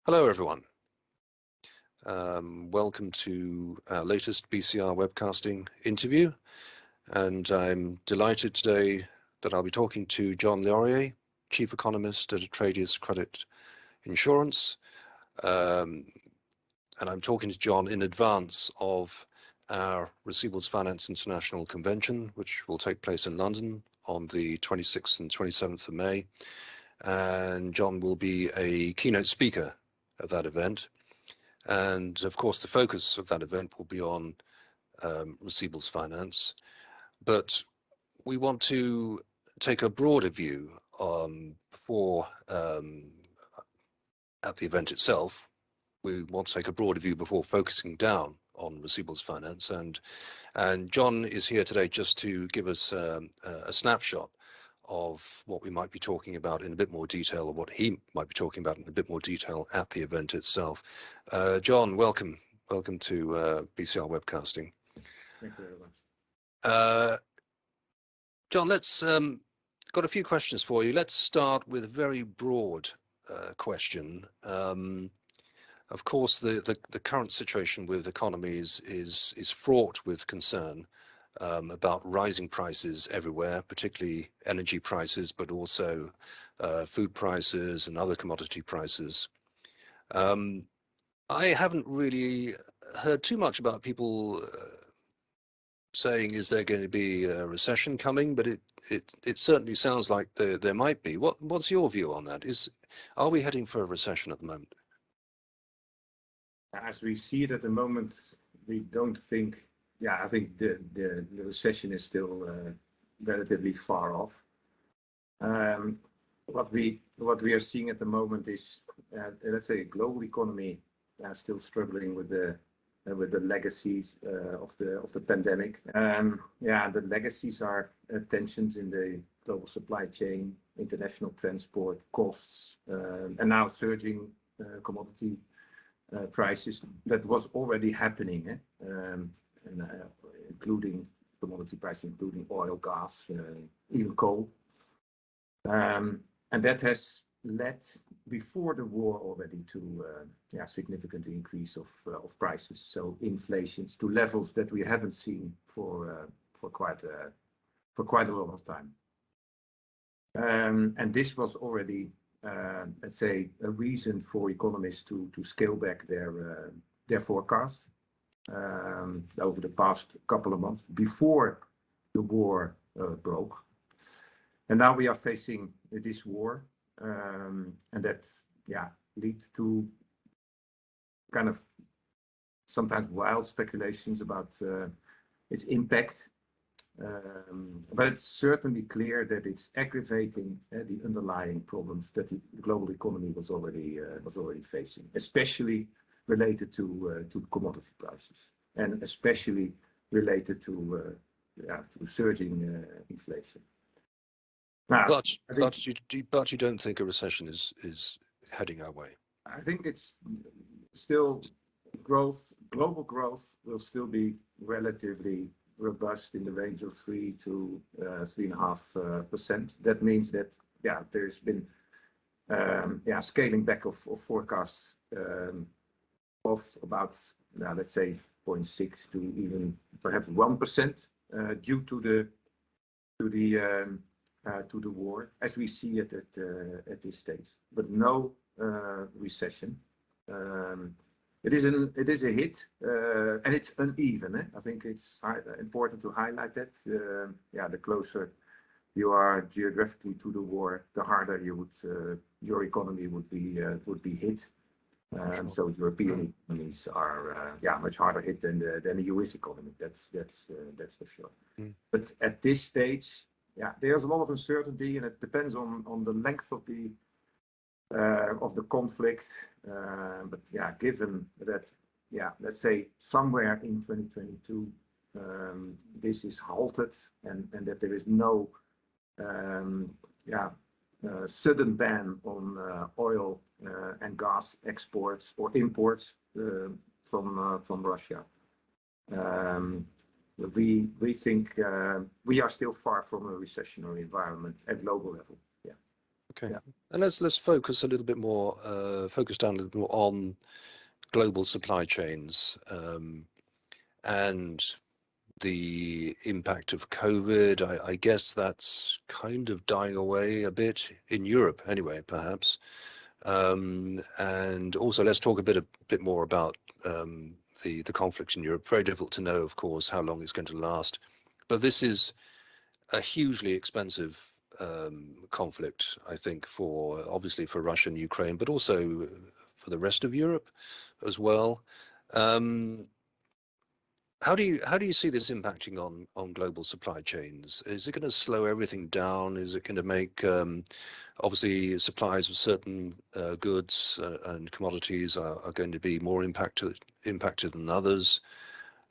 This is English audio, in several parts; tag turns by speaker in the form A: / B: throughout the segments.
A: Hello, everyone. Welcome to our latest BCR webcasting interview. And I'm delighted today that I'll be talking to John Lorié, Chief Economist at Atradius Credit Insurance. And I'm talking to John in advance of our Receivables Finance International Convention, which will take place in London on the 26th and 27th of May. And John will be a keynote speaker at that event. And of course, the focus of that event will be on receivables finance. But we want to take a broader view before at the event itself. We want to take a broader view before focusing down on receivables finance. And John is here today just to give us a snapshot of what we might be talking about in a bit more detail, or what he might be talking about in a bit more detail at the event itself. John, welcome to BCR Webcasting.
B: Thank you very much.
A: John, let's got a few questions for you. Let's start with a very broad question. Of course, the current situation with economies is fraught with concern about rising prices everywhere, particularly energy prices, but also food prices and other commodity prices. I haven't really heard too much about people saying, is there going to be a recession coming? But it certainly sounds like there might be. What's your view on that? Are we heading for a recession at the moment?
B: As we see it at the moment, we don't think. Yeah, I think the recession is still relatively far off. What we are seeing at the moment is, let's say, global economy still struggling with the legacies of the pandemic. The legacies are tensions in the global supply chain, international transport costs, and now surging commodity prices. That was already happening. Including commodity prices, including oil, gas, even coal. And that has led before the war already to significant increase of prices. So inflations to levels that we haven't seen for quite a lot of time. And this was already, let's say, a reason for economists to scale back their forecasts. Over the past couple of months before the war broke. And now we are facing this war, and that leads to kind of sometimes wild speculations about its impact. But it's certainly clear that it's aggravating the underlying problems that the global economy was already facing, especially related to commodity prices, and especially related to surging inflation. Now,
A: but you don't think a recession is heading our way?
B: I think it's still global growth will still be relatively robust in the range of 3 to 3.5%. That means that there's been scaling back of forecasts. Of about, let's say, 0.6 to even perhaps 1% due to the war, as we see it at this stage. But no recession. It is a hit, and it's uneven. I think it's important to highlight that. The closer you are geographically to the war, the harder your economy would be hit. So European economies are much harder hit than the US economy. That's for sure. But at this stage, there's a lot of uncertainty, and it depends on the length of the conflict. But given that let's say somewhere in 2022 this is halted, and that there is no sudden ban on oil and gas exports or imports from Russia. We think we are still far from a recessionary environment at global level.
A: Okay.
B: Yeah.
A: And let's focus a little bit more, focus down a little more on global supply chains, and the impact of COVID. I guess that's kind of dying away a bit in Europe anyway, perhaps. And also let's talk a bit more about the conflict in Europe. Very difficult to know, of course, how long it's going to last. But this is a hugely expensive conflict, I think, for obviously for Russia and Ukraine, but also for the rest of Europe as well. Um, how do you see this impacting on global supply chains? Is it going to slow everything down? Is it going to make obviously supplies of certain goods and commodities are going to be more impacted than others?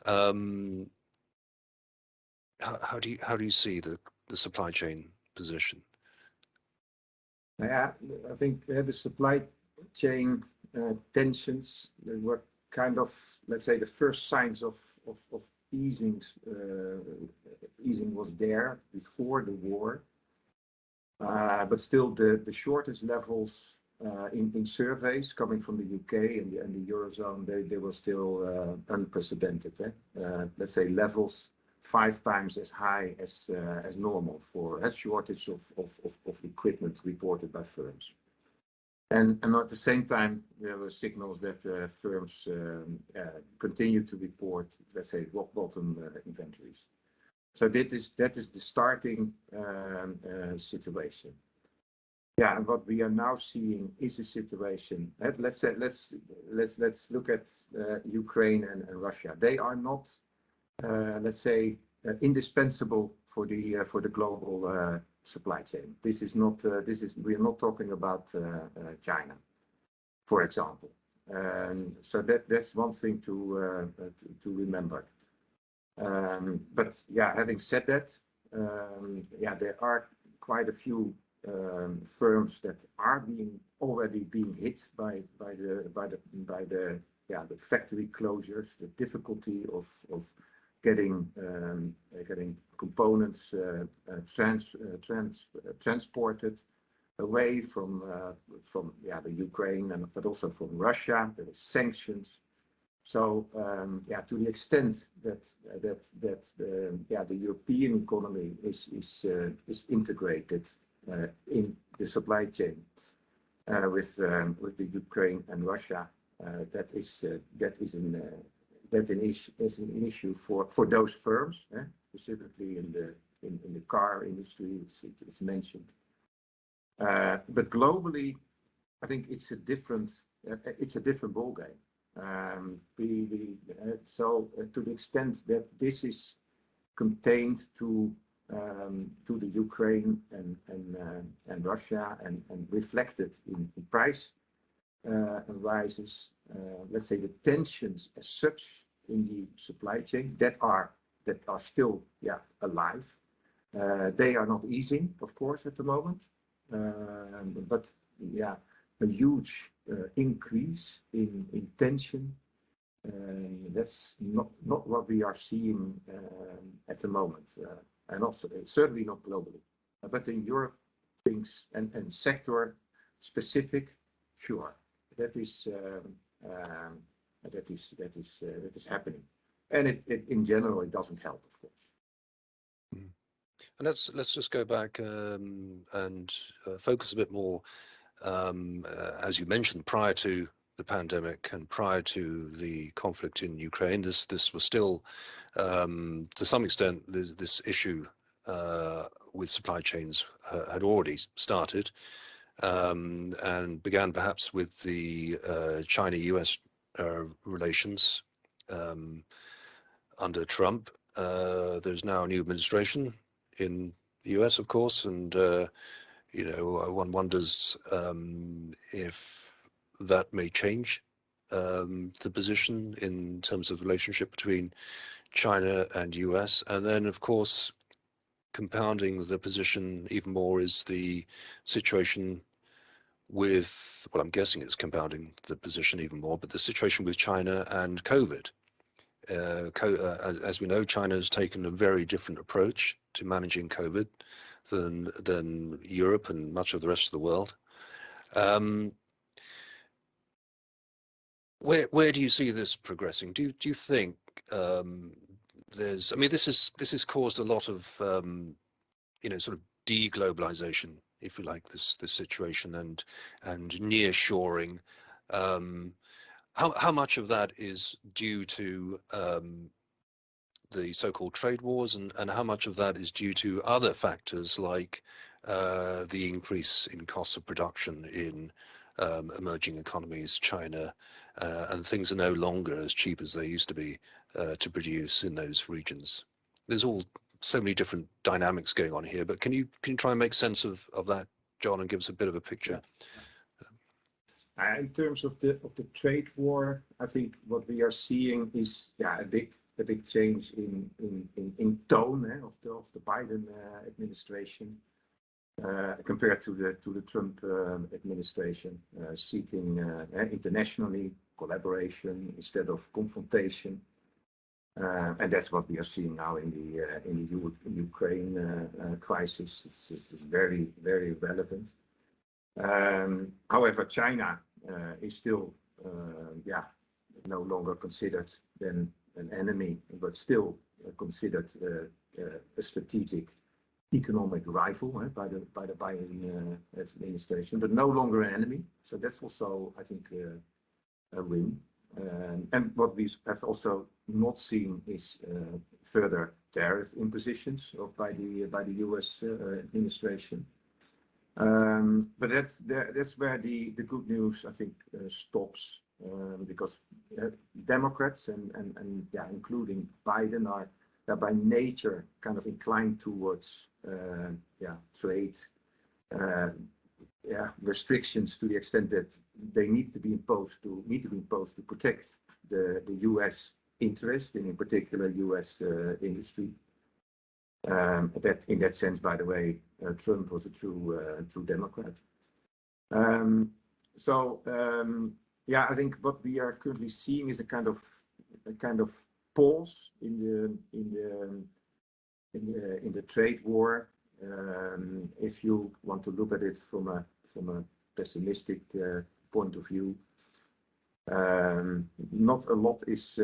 A: Um, how do you see the supply chain position?
B: Yeah, I think the supply chain tensions were kind of, let's say, the first signs of easing. Easing was there before the war, but still the shortage levels in surveys coming from the UK and the Eurozone, they were still unprecedented. Let's say levels 5 times as high as normal for a shortage of equipment reported by firms. And at the same time, there were signals that firms continue to report, let's say, rock bottom inventories. So that is the starting situation. Yeah, and what we are now seeing is a situation. Let's look at Ukraine and Russia. They are not, let's say, indispensable for the global supply chain. This is not. We are not talking about China, for example. So that's one thing to remember. But yeah, having said that, yeah, there are quite a few firms that are already being hit by the factory closures, the difficulty of getting components transported away from the Ukraine, but also from Russia. There are sanctions. So to the extent that the European economy is integrated in the supply chain with the Ukraine and Russia, that is an issue for those firms, specifically in the car industry. It's mentioned, but globally, I think it's a different ballgame. So to the extent that this is contained to the Ukraine and Russia and reflected in price rises, let's say the tensions as such in the supply chain that are still alive. They are not easing, of course, at the moment, but a huge increase in tension. That's not what we are seeing at the moment, and also certainly not globally. But in Europe, things and sector specific, sure, that is happening, and it in general it doesn't help, of course.
A: And let's just go back and focus a bit more. As you mentioned, prior to the pandemic and prior to the conflict in Ukraine, this was still, to some extent, this issue with supply chains had already started, and began perhaps with the China-US relations under Trump. There's now a new administration in the US, of course, and one wonders if that may change the position in terms of the relationship between China and US. And then, of course, compounding the position even more is the situation with, well, I'm guessing it's compounding the position even more, but the situation with China and COVID. As we know, China has taken a very different approach to managing COVID than Europe and much of the rest of the world. Where do you see this progressing? Do you think there's? I mean, this has caused a lot of sort of deglobalization, if you like, this situation and nearshoring. How much of that is due to the so-called trade wars, and how much of that is due to other factors like the increase in costs of production in emerging economies, China, and things are no longer as cheap as they used to be to produce in those regions. There's all so many different dynamics going on here, but can you try and make sense of that, John, and give us a bit of a picture?
B: In terms of the trade war, I think what we are seeing is a big change in tone of the Biden administration compared to the Trump administration, seeking internationally collaboration instead of confrontation, and that's what we are seeing now in the Ukraine crisis. It's very, very relevant. However, China is still no longer considered then an enemy, but still considered a strategic economic rival by the Biden administration, but no longer an enemy. So that's also, I think, a win. And what we have also not seen is further tariff impositions by the U.S. administration. But that's where the good news, I think, stops, because Democrats and including Biden are by nature kind of inclined towards trade restrictions to the extent that they need to be imposed to protect the U.S. interest, and in particular U.S. industry. That in that sense, by the way, Trump was a true Democrat. I think what we are currently seeing is a kind of pause in the trade war. If you want to look at it from a pessimistic point of view, not a lot is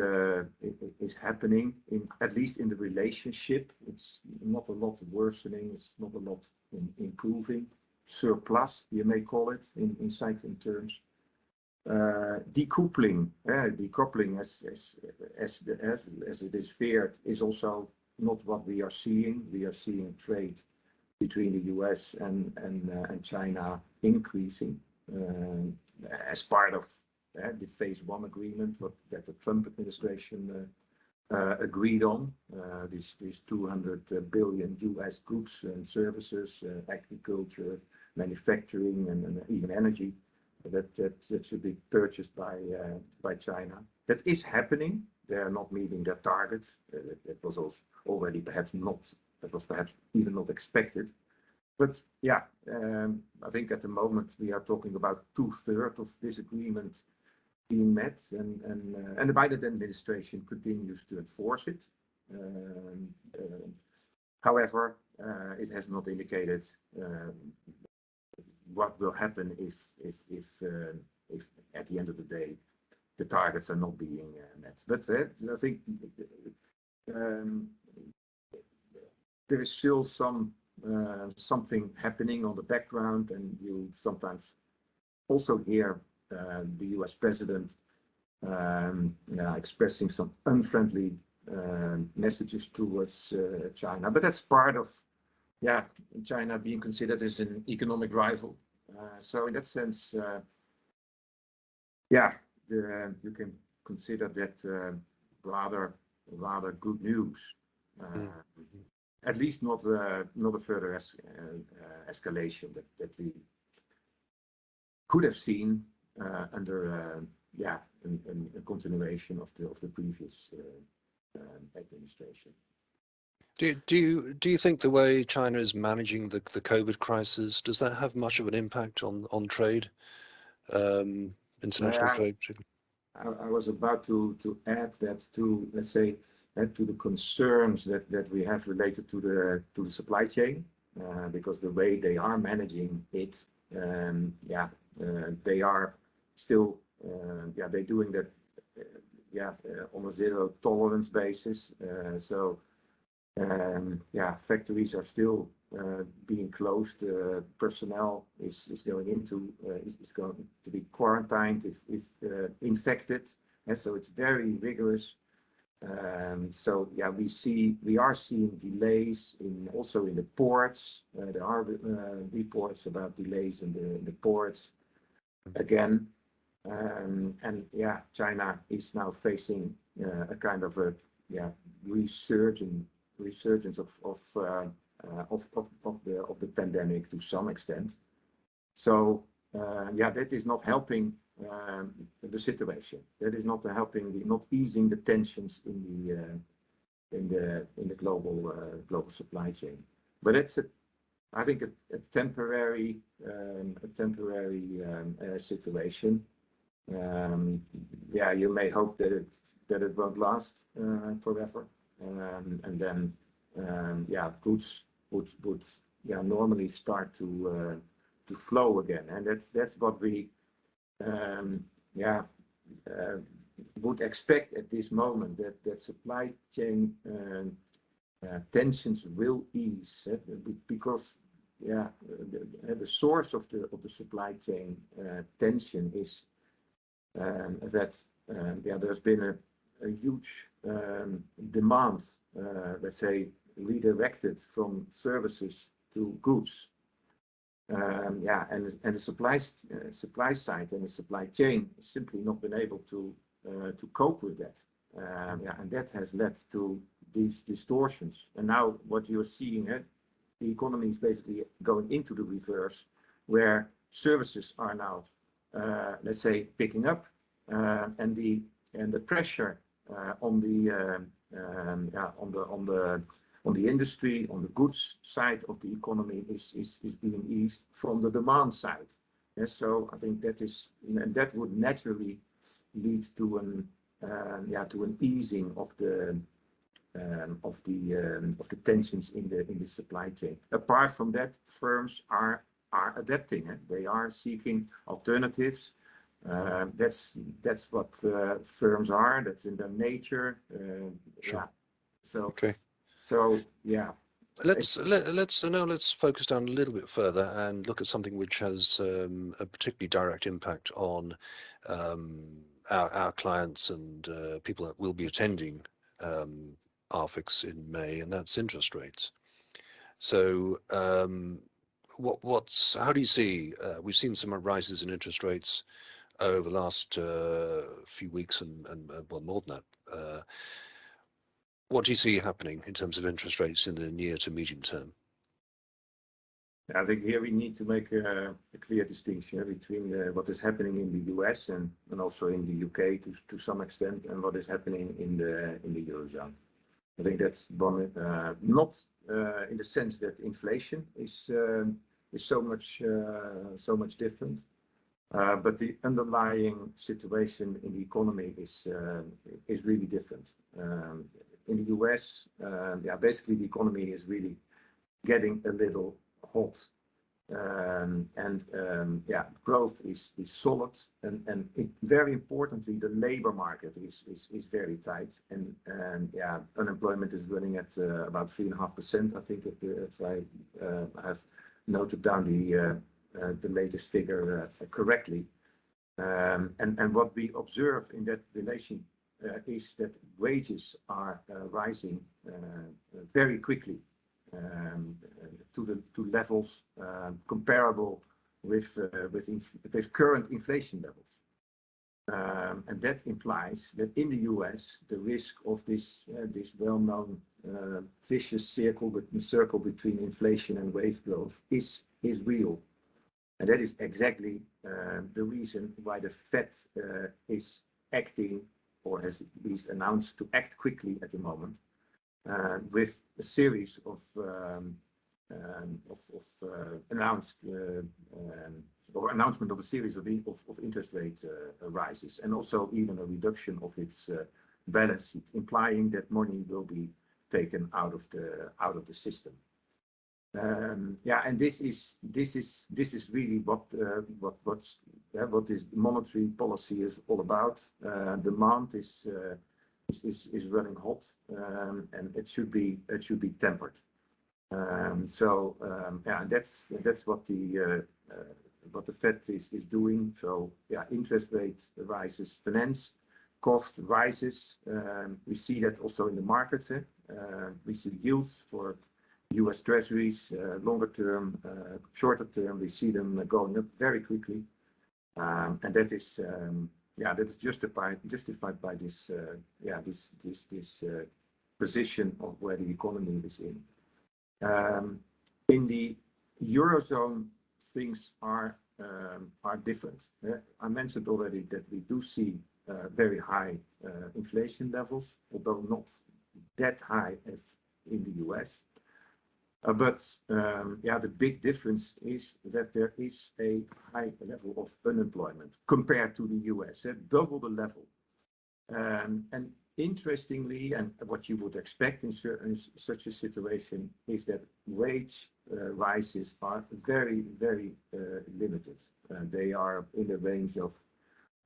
B: happening, at least in the relationship. It's not a lot worsening. It's not a lot improving. Surplus, you may call it in cycling terms. Decoupling as it is feared is also not what we are seeing. We are seeing trade between the U.S. and China increasing as part of the Phase 1 agreement that the Trump administration agreed on. These 200 billion U.S. goods and services, agriculture, manufacturing, and even energy that should be purchased by China. That is happening. They are not meeting their target. That was also already perhaps even not expected. But I think at the moment we are talking about 2/3 of this agreement being met, and the Biden administration continues to enforce it. However, it has not indicated what will happen if at the end of the day the targets are not being met. But I think there is still something happening on the background, and you sometimes also hear the U.S. president expressing some unfriendly messages towards China. But that's part of China being considered as an economic rival. So in that sense, you can consider that rather good news. At least not a further escalation that we could have seen under a continuation of the previous administration.
A: Do you think the way China is managing the COVID crisis, does that have much of an impact on trade, international trade?
B: I was about to add that to, let's say, to the concerns that we have related to the supply chain. because the way they are managing it, they are still, they're doing that, on a zero tolerance basis. Factories are still being closed. Personnel is going to be quarantined if infected, and so it's very rigorous. We are seeing delays also in the ports. There are reports about delays in the ports again. China is now facing a kind of a resurgence of the pandemic to some extent. So that is not helping the situation. That is not helping, not easing the tensions in the global supply chain. But it's I think a temporary situation. You may hope that it won't last forever, and then goods would normally start to flow again, and that's what we would expect at this moment, that supply chain tensions will ease, because the source of the supply chain tension is that there's been a huge demand, let's say, redirected from services to goods. And the supply side and the supply chain has simply not been able to cope with that. And that has led to these distortions. And now what you're seeing, the economy is basically going into the reverse, where services are now, let's say, picking up, and the pressure on the industry, on the goods side of the economy is being eased from the demand side. Yes, so I think that would naturally lead to an easing of the tensions in the supply chain. Apart from that, firms are adapting. They are seeking alternatives. That's what firms are. That's in their nature.
A: Sure.
B: So
A: okay.
B: So yeah.
A: Let's focus down a little bit further and look at something which has a particularly direct impact on our clients and people that will be attending RFIx in May, and that's interest rates. So how do you see? We've seen some rises in interest rates over the last few weeks and well, more than that. What do you see happening in terms of interest rates in the near to medium term?
B: I think here we need to make a clear distinction between what is happening in the US and also in the UK to some extent, and what is happening in the Eurozone. I think that's one, not in the sense that inflation is so much different, but the underlying situation in the economy is really different. In the US, basically the economy is really getting a little hot, growth is solid, and very importantly, the labor market is very tight, and unemployment is running at about 3.5%. I think if I have noted down the latest figure correctly, and what we observe in that relation is that wages are rising very quickly to levels comparable with current inflation levels, and that implies that in the US the risk of this well-known vicious circle between inflation and wage growth is real, and that is exactly the reason why the Fed is acting, or has at least announced to act quickly at the moment, with a series of announcement of a series of interest rate rises, and also even a reduction of its balance sheet, implying that money will be taken out of the system. Yeah, and this is really what this monetary policy is all about. Demand is running hot, and it should be tempered. Yeah, that's what the Fed is doing. So yeah, interest rate rises, finance cost rises. We see that also in the markets. We see yields for U.S. Treasuries, longer term, shorter term. We see them going up very quickly, and that is justified by this position of where the economy is in. In the Eurozone, things are different. I mentioned already that we do see very high inflation levels, although not that high as in the US. The big difference is that there is a high level of unemployment compared to the US, double the level. And interestingly, and what you would expect in such a situation, is that wage rises are very, very limited. They are in the range of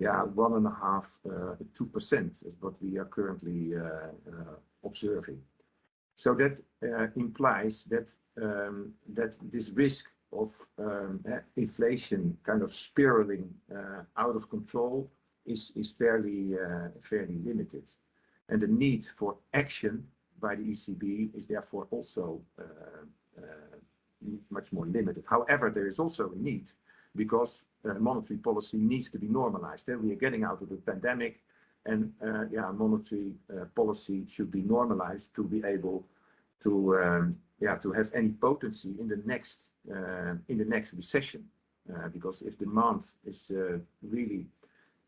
B: 1.5–2% is what we are currently observing. So that implies that this risk of inflation kind of spiraling out of control is fairly limited, and the need for action by the ECB is therefore also much more limited. However, there is also a need because monetary policy needs to be normalized. We are getting out of the pandemic, and monetary policy should be normalized to be able to have any potency in the next recession. Because if demand is really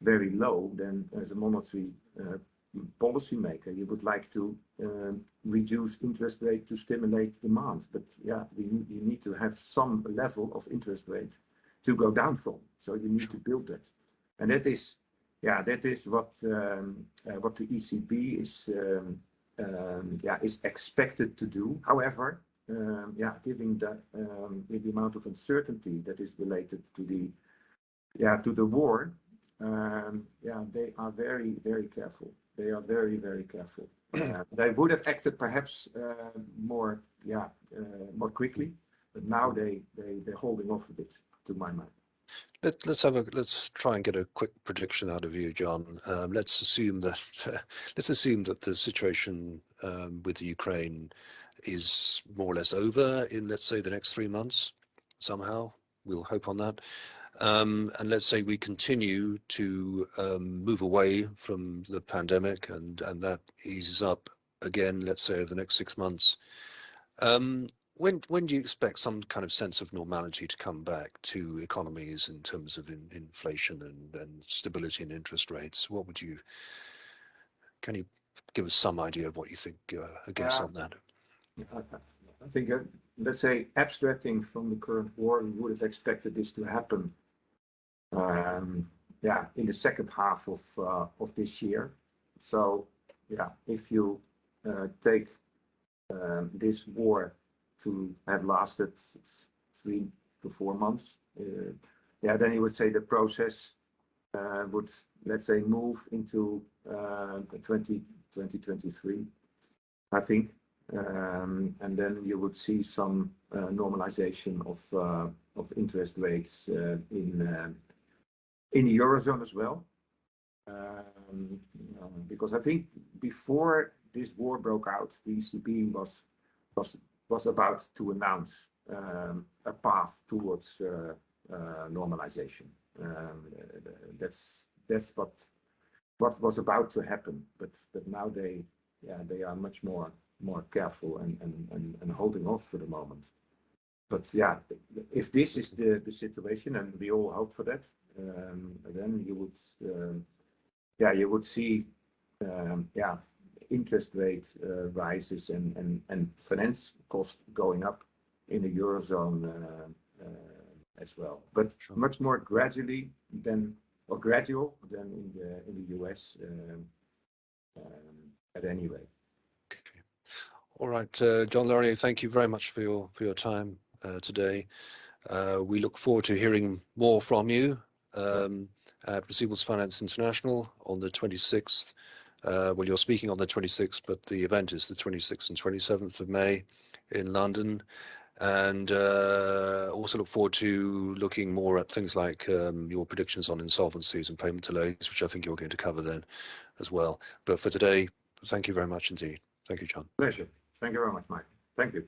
B: very low, then as a monetary policy maker, you would like to reduce interest rate to stimulate demand. But you need to have some level of interest rate to go down from. So you need to build that, and that is what the ECB is expected to do. However, given the amount of uncertainty that is related to the war, they are very, very careful. They are very, very careful. They would have acted perhaps more quickly, but now they're holding off a bit, to my mind.
A: Let's try and get a quick prediction out of you, John. Let's assume that the situation with the Ukraine is more or less over in, let's say, the next 3 months. Somehow, we'll hope on that. And let's say we continue to move away from the pandemic, and that eases up again, let's say, over the next 6 months. When do you expect some kind of sense of normality to come back to economies in terms of inflation and stability in interest rates? Can you give us some idea of what you think, a guess on that?
B: I think, let's say, abstracting from the current war, we would have expected this to happen in the second half of this year. So if you take this war to have lasted 3 to 4 months, then you would say the process would, let's say, move into 2023, I think, and then you would see some normalization of interest rates in the Eurozone as well, because I think before this war broke out, the ECB was about to announce a path towards normalization. That's what was about to happen, but now they are much more careful and holding off for the moment. But if this is the situation, and we all hope for that, then you would see interest rate rises and finance costs going up in the Eurozone as well, but
A: sure,
B: much more gradual than in the US at any rate.
A: Okay. All right, John Lorié, thank you very much for your time today. We look forward to hearing more from you at Receivables Finance International on the 26th. Well, you're speaking on the 26th, but the event is the 26th and 27th of May in London. And also look forward to looking more at things like your predictions on insolvencies and payment delays, which I think you're going to cover then as well. But for today, thank you very much indeed. Thank you, John.
B: Pleasure. Thank you very much, Mike. Thank you.